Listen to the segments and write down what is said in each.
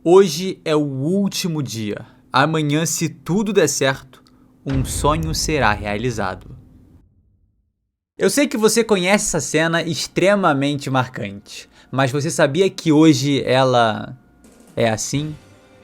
Hoje é o último dia. Amanhã, se tudo der certo, um sonho será realizado. Eu sei que você conhece essa cena extremamente marcante, mas você sabia que hoje ela é assim?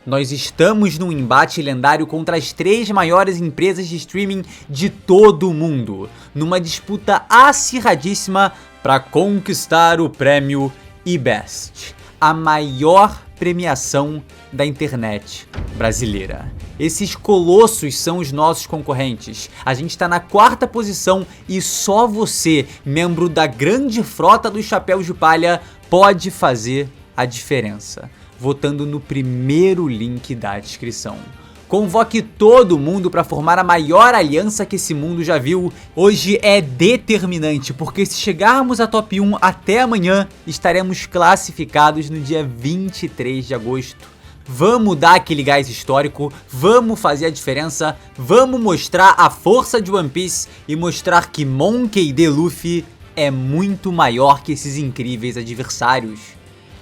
Nós estamos num embate lendário contra as 3 maiores empresas de streaming de todo o mundo, numa disputa acirradíssima para conquistar o prêmio eBest, a maior premiação da internet brasileira. Esses colossos são os nossos concorrentes. A gente tá na 4ª posição e só você, membro da grande frota dos chapéus de palha, pode fazer a diferença, votando no primeiro link da descrição. Convoque todo mundo para formar a maior aliança que esse mundo já viu. Hoje é determinante, porque se chegarmos a top 1 até amanhã, estaremos classificados no dia 23 de agosto. Vamos dar aquele gás histórico, vamos fazer a diferença, vamos mostrar a força de One Piece e mostrar que Monkey D. Luffy é muito maior que esses incríveis adversários.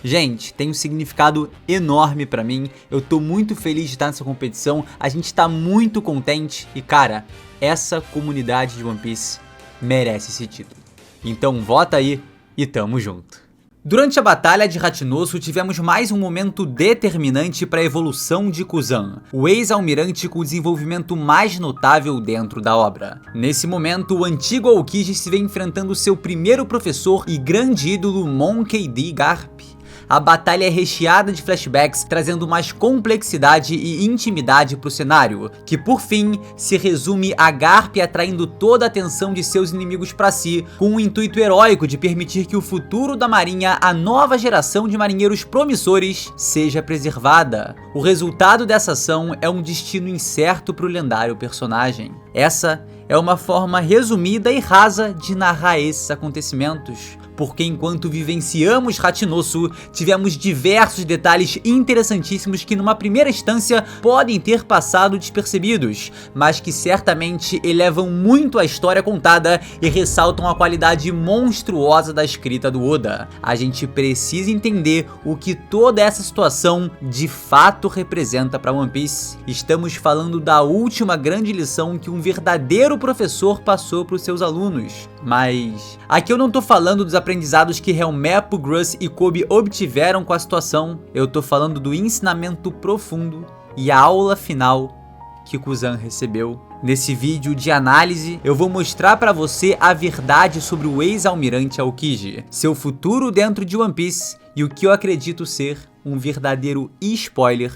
Gente, tem um significado enorme pra mim, eu tô muito feliz de estar nessa competição, a gente tá muito contente e cara, essa comunidade de One Piece merece esse título. Então vota aí e tamo junto. Durante a batalha de Hachinosu tivemos mais um momento determinante para a evolução de Kuzan, o ex-almirante com o desenvolvimento mais notável dentro da obra. Nesse momento, o antigo Aokiji se vê enfrentando seu primeiro professor e grande ídolo Monkey D. Garp. A batalha é recheada de flashbacks, trazendo mais complexidade e intimidade para o cenário, que por fim se resume a Garp atraindo toda a atenção de seus inimigos para si, com o intuito heróico de permitir que o futuro da marinha, a nova geração de marinheiros promissores, seja preservada. O resultado dessa ação é um destino incerto para o lendário personagem. Essa é uma forma resumida e rasa de narrar esses acontecimentos, porque enquanto vivenciamos Hachinosu, tivemos diversos detalhes interessantíssimos que numa primeira instância podem ter passado despercebidos, mas que certamente elevam muito a história contada e ressaltam a qualidade monstruosa da escrita do Oda. A gente precisa entender o que toda essa situação de fato representa para One Piece. Estamos falando da última grande lição que um verdadeiro professor passou para os seus alunos. Mas aqui eu não tô falando dos aprendizados que Helmeppo, Gruss e Koby obtiveram com a situação, eu tô falando do ensinamento profundo e a aula final que Kuzan recebeu. Nesse vídeo de análise, eu vou mostrar pra você a verdade sobre o ex-almirante Aokiji, seu futuro dentro de One Piece e o que eu acredito ser um verdadeiro spoiler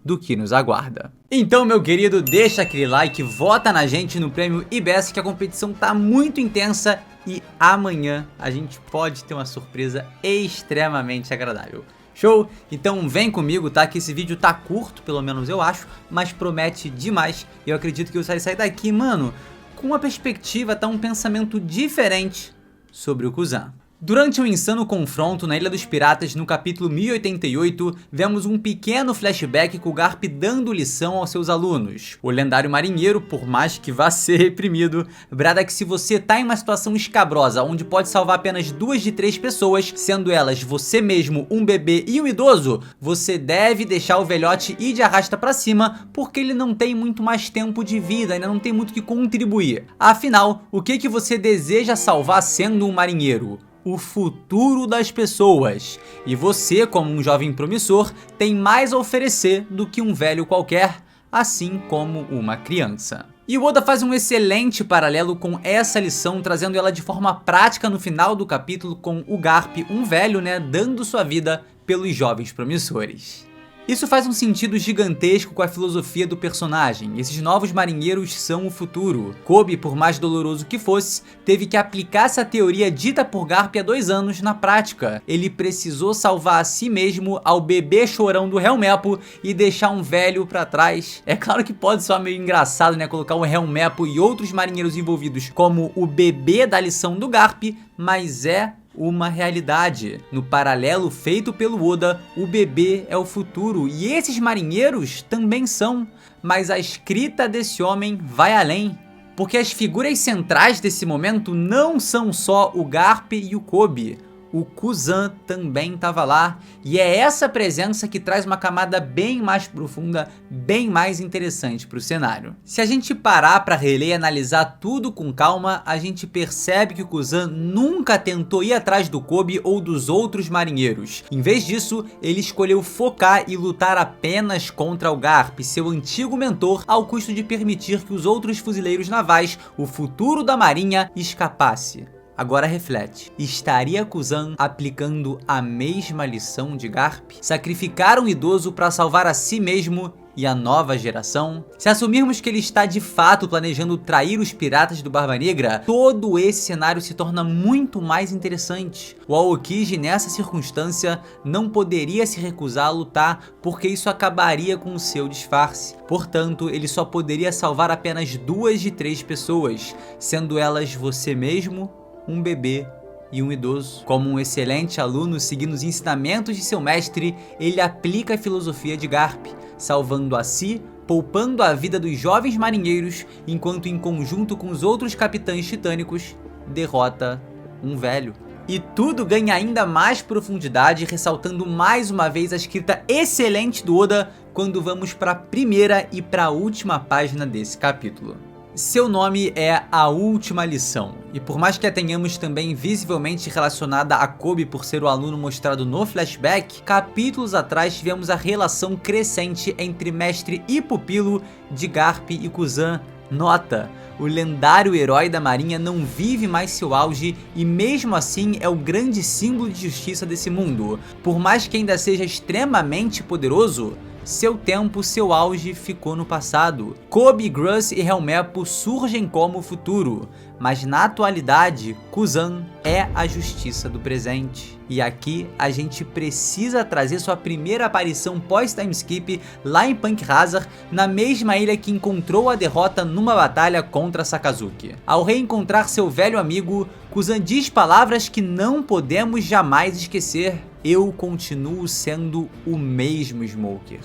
do que nos aguarda. Então, meu querido, deixa aquele like, vota na gente no prêmio eBest, que a competição tá muito intensa e amanhã a gente pode ter uma surpresa extremamente agradável. Show? Então vem comigo, tá? Que esse vídeo tá curto, pelo menos eu acho, mas promete demais. Eu acredito que eu sair daqui, mano, com uma perspectiva, tá? Um pensamento diferente sobre o Kuzan. Durante um insano confronto na Ilha dos Piratas, no capítulo 1088, vemos um pequeno flashback com o Garp dando lição aos seus alunos. O lendário marinheiro, por mais que vá ser reprimido, brada que se você tá em uma situação escabrosa, onde pode salvar apenas 2 de 3 pessoas, sendo elas você mesmo, um bebê e um idoso, você deve deixar o velhote ir de arrasta pra cima, porque ele não tem muito mais tempo de vida, ainda não tem muito que contribuir. Afinal, o que você deseja salvar sendo um marinheiro? O futuro das pessoas. E você, como um jovem promissor, tem mais a oferecer do que um velho qualquer, assim como uma criança. E o Oda faz um excelente paralelo com essa lição, trazendo ela de forma prática no final do capítulo, com o Garp, um velho, dando sua vida pelos jovens promissores. Isso faz um sentido gigantesco com a filosofia do personagem. Esses novos marinheiros são o futuro. Koby, por mais doloroso que fosse, teve que aplicar essa teoria dita por Garp há 2 anos na prática. Ele precisou salvar a si mesmo, ao bebê chorão do Helmeppo, e deixar um velho pra trás. É claro que pode soar meio engraçado, colocar o Helmeppo e outros marinheiros envolvidos como o bebê da lição do Garp, mas é uma realidade. No paralelo feito pelo Oda, o bebê é o futuro e esses marinheiros também são, mas a escrita desse homem vai além, porque as figuras centrais desse momento não são só o Garp e o Koby. o Kuzan também estava lá, e é essa presença que traz uma camada bem mais profunda, bem mais interessante para o cenário. Se a gente parar para reler e analisar tudo com calma, a gente percebe que o Kuzan nunca tentou ir atrás do Kobe ou dos outros marinheiros. Em vez disso, ele escolheu focar e lutar apenas contra o Garp, seu antigo mentor, ao custo de permitir que os outros fuzileiros navais, o futuro da marinha, escapasse. Agora reflete, estaria Kuzan aplicando a mesma lição de Garp? Sacrificar um idoso para salvar a si mesmo e a nova geração? Se assumirmos que ele está de fato planejando trair os piratas do Barba Negra, todo esse cenário se torna muito mais interessante. O Aokiji nessa circunstância não poderia se recusar a lutar porque isso acabaria com o seu disfarce. Portanto, ele só poderia salvar apenas 2 de 3 pessoas, sendo elas você mesmo, um bebê e um idoso. Como um excelente aluno seguindo os ensinamentos de seu mestre, ele aplica a filosofia de Garp, salvando a si, poupando a vida dos jovens marinheiros, enquanto em conjunto com os outros capitães titânicos, derrota um velho. E tudo ganha ainda mais profundidade, ressaltando mais uma vez a escrita excelente do Oda quando vamos para a primeira e para a última página desse capítulo. Seu nome é A Última Lição, e por mais que a tenhamos também visivelmente relacionada a Kobe por ser o aluno mostrado no flashback, capítulos atrás tivemos a relação crescente entre mestre e pupilo de Garp e Kuzan. Nota, o lendário herói da marinha não vive mais seu auge e mesmo assim é o grande símbolo de justiça desse mundo. Por mais que ainda seja extremamente poderoso, seu tempo, seu auge ficou no passado. Kobe, Grus e Helmeppo surgem como o futuro, mas na atualidade, Kuzan é a justiça do presente. E aqui a gente precisa trazer sua primeira aparição pós-timeskip lá em Punk Hazard, na mesma ilha que encontrou a derrota numa batalha contra Sakazuki. Ao reencontrar seu velho amigo, Kuzan diz palavras que não podemos jamais esquecer: eu continuo sendo o mesmo Smoker.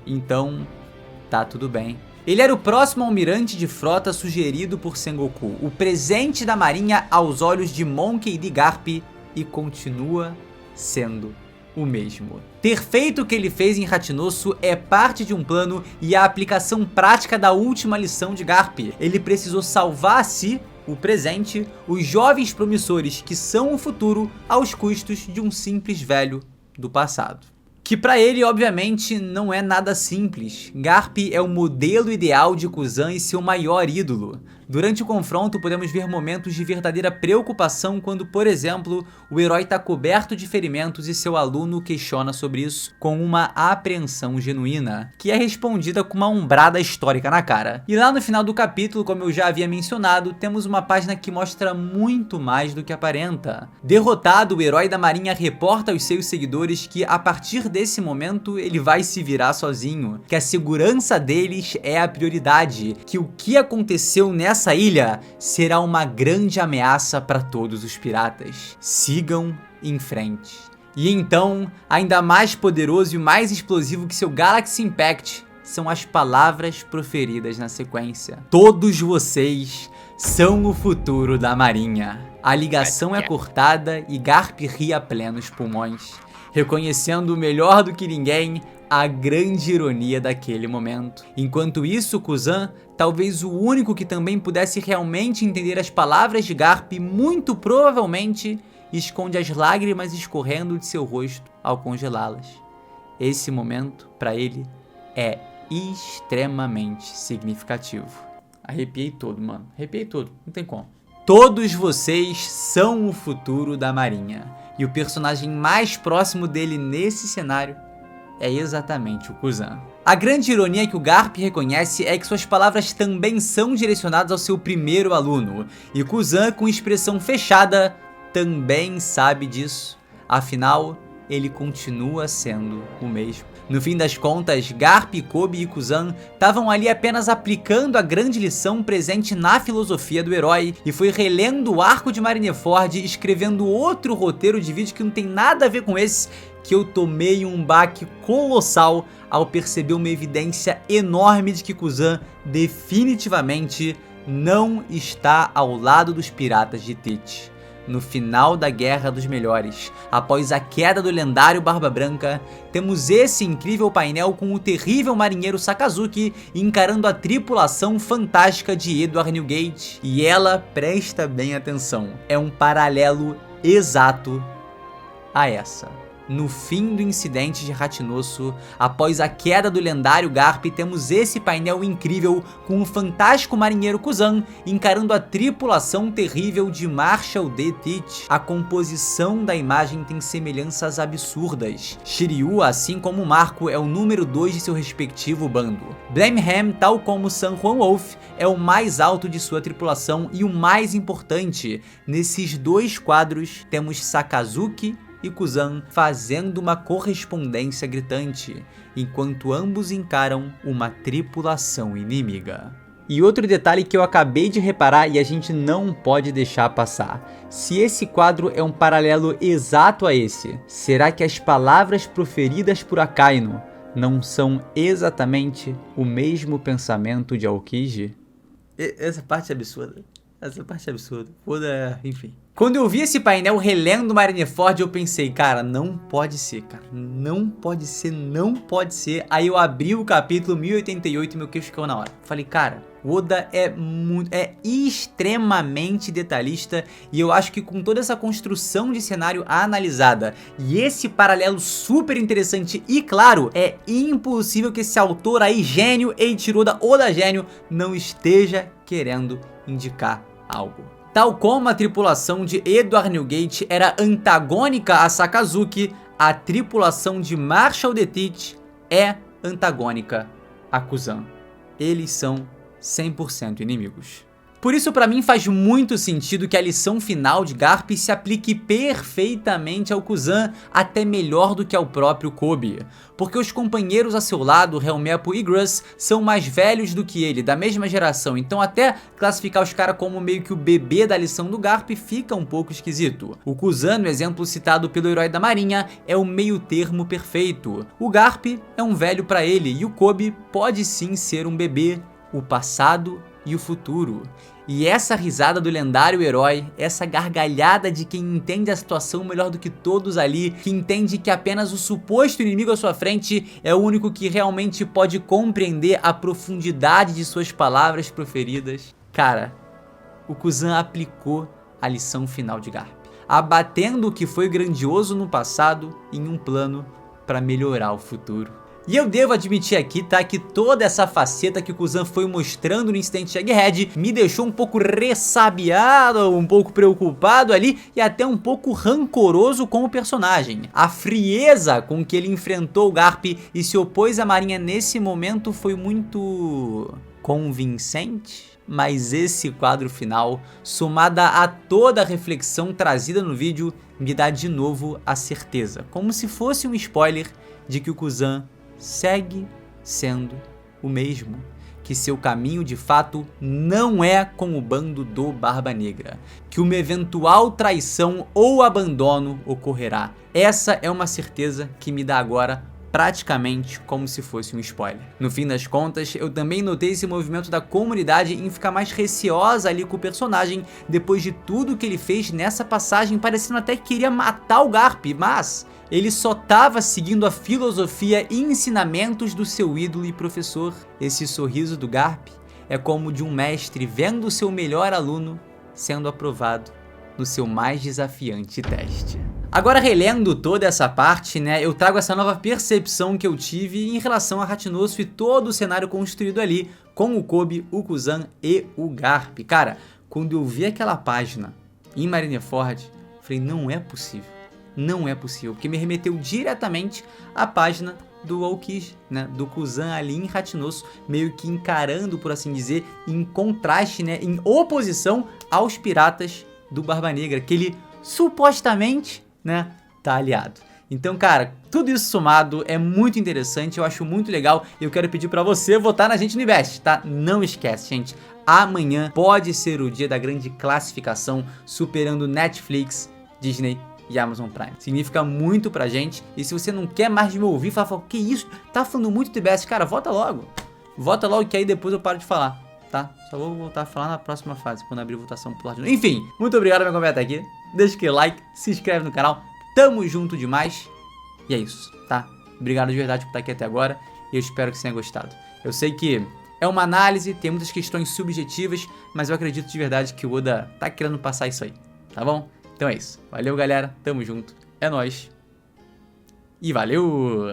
Então, tá tudo bem. Ele era o próximo almirante de frota sugerido por Sengoku, o presente da marinha aos olhos de Monkey D. Garp, e continua sendo o mesmo. Ter feito o que ele fez em Hachinosu é parte de um plano e a aplicação prática da última lição de Garp. Ele precisou salvar a si, o presente, os jovens promissores que são o futuro, aos custos de um simples velho do passado. Que pra ele, obviamente, não é nada simples. Garp é o modelo ideal de Kuzan e seu maior ídolo. Durante o confronto, podemos ver momentos de verdadeira preocupação quando, por exemplo, o herói está coberto de ferimentos e seu aluno questiona sobre isso com uma apreensão genuína, que é respondida com uma umbrada histórica na cara. E lá no final do capítulo, como eu já havia mencionado, temos uma página que mostra muito mais do que aparenta. Derrotado, o herói da marinha reporta aos seus seguidores que, a partir desse momento, ele vai se virar sozinho, que a segurança deles é a prioridade, que o que aconteceu nessa ilha será uma grande ameaça para todos os piratas. Sigam em frente. E então, ainda mais poderoso e mais explosivo que seu Galaxy Impact são as palavras proferidas na sequência. Todos vocês são o futuro da marinha. A ligação é cortada e Garp ri a plenos pulmões, reconhecendo melhor do que ninguém a grande ironia daquele momento. Enquanto isso, Kuzan, talvez o único que também pudesse realmente entender as palavras de Garp, muito provavelmente esconde as lágrimas escorrendo de seu rosto ao congelá-las. Esse momento, para ele, é extremamente significativo. Arrepiei todo, mano. Arrepiei todo. Não tem como. Todos vocês são o futuro da marinha. E o personagem mais próximo dele nesse cenário é exatamente o Kuzan. A grande ironia que o Garp reconhece é que suas palavras também são direcionadas ao seu primeiro aluno. E Kuzan, com expressão fechada, também sabe disso. Afinal, ele continua sendo o mesmo. No fim das contas, Garp, Kobe e Kuzan estavam ali apenas aplicando a grande lição presente na filosofia do herói, e foi relendo o arco de Marineford, escrevendo outro roteiro de vídeo que não tem nada a ver com esse, que eu tomei um baque colossal ao perceber uma evidência enorme de que Kuzan definitivamente não está ao lado dos piratas de Teach. no final da Guerra dos Melhores, após a queda do lendário Barba Branca, temos esse incrível painel com o terrível marinheiro Sakazuki encarando a tripulação fantástica de Edward Newgate. E ela, presta bem atenção, é um paralelo exato a essa. No fim do incidente de Ratinosso, após a queda do lendário Garp, temos esse painel incrível com o fantástico marinheiro Kuzan encarando a tripulação terrível de Marshal D. Teach. A composição da imagem tem semelhanças absurdas. Shiryu, assim como Marco, é o número 2 de seu respectivo bando. Blemham, tal como San Juan Wolf, é o mais alto de sua tripulação e o mais importante. Nesses dois quadros temos Sakazuki e Kuzan fazendo uma correspondência gritante, enquanto ambos encaram uma tripulação inimiga. E outro detalhe que eu acabei de reparar e a gente não pode deixar passar: se esse quadro é um paralelo exato a esse, será que as palavras proferidas por Akainu não são exatamente o mesmo pensamento de Aokiji? Essa parte é absurda. Essa parte é absurda. Foda, enfim. Quando eu vi esse painel relendo Marineford, eu pensei, cara, não pode ser, cara. Não pode ser, não pode ser. Aí eu abri o capítulo 1088 e meu queixo caiu na hora. Falei, cara, Oda é extremamente detalhista e eu acho que com toda essa construção de cenário analisada e esse paralelo super interessante e claro, é impossível que esse autor aí, gênio, Eiichiro Oda gênio, não esteja querendo indicar algo. Tal como a tripulação de Edward Newgate era antagônica a Sakazuki, a tripulação de Marshal D. Teach é antagônica a Kuzan. Eles são 100% inimigos. Por isso, pra mim, faz muito sentido que a lição final de Garp se aplique perfeitamente ao Kuzan, até melhor do que ao próprio Kobe. Porque os companheiros a seu lado, Helmeppo e Gruss, são mais velhos do que ele, da mesma geração, então até classificar os caras como meio que o bebê da lição do Garp fica um pouco esquisito. O Kuzan, no exemplo citado pelo herói da marinha, é o meio termo perfeito. O Garp é um velho pra ele e o Kobe pode sim ser um bebê, o passado e o futuro. E essa risada do lendário herói, essa gargalhada de quem entende a situação melhor do que todos ali, que entende que apenas o suposto inimigo à sua frente é o único que realmente pode compreender a profundidade de suas palavras proferidas. Cara, o Kuzan aplicou a lição final de Garp, abatendo o que foi grandioso no passado em um plano para melhorar o futuro. E eu devo admitir aqui, tá, que toda essa faceta que o Kuzan foi mostrando no incidente de Egghead me deixou um pouco ressabiado, um pouco preocupado ali e até um pouco rancoroso com o personagem. A frieza com que ele enfrentou o Garp e se opôs à marinha nesse momento foi muito convincente. Mas esse quadro final, somada a toda a reflexão trazida no vídeo, me dá de novo a certeza, como se fosse um spoiler, de que o Kuzan segue sendo o mesmo, que seu caminho de fato não é com o bando do Barba Negra, que uma eventual traição ou abandono ocorrerá. Essa é uma certeza que me dá agora praticamente como se fosse um spoiler. No fim das contas, eu também notei esse movimento da comunidade em ficar mais receosa ali com o personagem depois de tudo que ele fez nessa passagem, parecendo até que queria matar o Garp, mas ele só estava seguindo a filosofia e ensinamentos do seu ídolo e professor. Esse sorriso do Garp é como o de um mestre vendo o seu melhor aluno sendo aprovado no seu mais desafiante teste. Agora, relendo toda essa parte, né, eu trago essa nova percepção que eu tive em relação a Ratinosso e todo o cenário construído ali com o Kobe, o Kuzan e o Garp. Cara, quando eu vi aquela página em Marineford, falei, não é possível. Não é possível, porque me remeteu diretamente à página do Aokiji, né, do Kuzan ali em Ratinosso, meio que encarando, por assim dizer, em contraste, né, em oposição aos piratas do Barba Negra, que ele supostamente, né, tá aliado. Então, cara, tudo isso somado é muito interessante, eu acho muito legal e eu quero pedir pra você votar na gente no Invest, tá? Não esquece, gente, amanhã pode ser o dia da grande classificação, superando Netflix, Disney e Amazon Prime. Significa muito pra gente. E se você não quer mais me ouvir, fala, que isso? Tá falando muito de best. Cara, vota logo. Vota logo que aí depois eu paro de falar, tá? Só vou voltar a falar na próxima fase, quando abrir votação por lá de novo. Enfim, muito obrigado por me acompanhar até aqui. deixa aquele like, se inscreve no canal. Tamo junto demais. E é isso, tá? Obrigado de verdade por estar aqui até agora e eu espero que você tenha gostado. Eu sei que é uma análise, tem muitas questões subjetivas, mas eu acredito de verdade que o Oda tá querendo passar isso aí, tá bom? Então é isso. Valeu, galera. Tamo junto. É nóis. E valeu!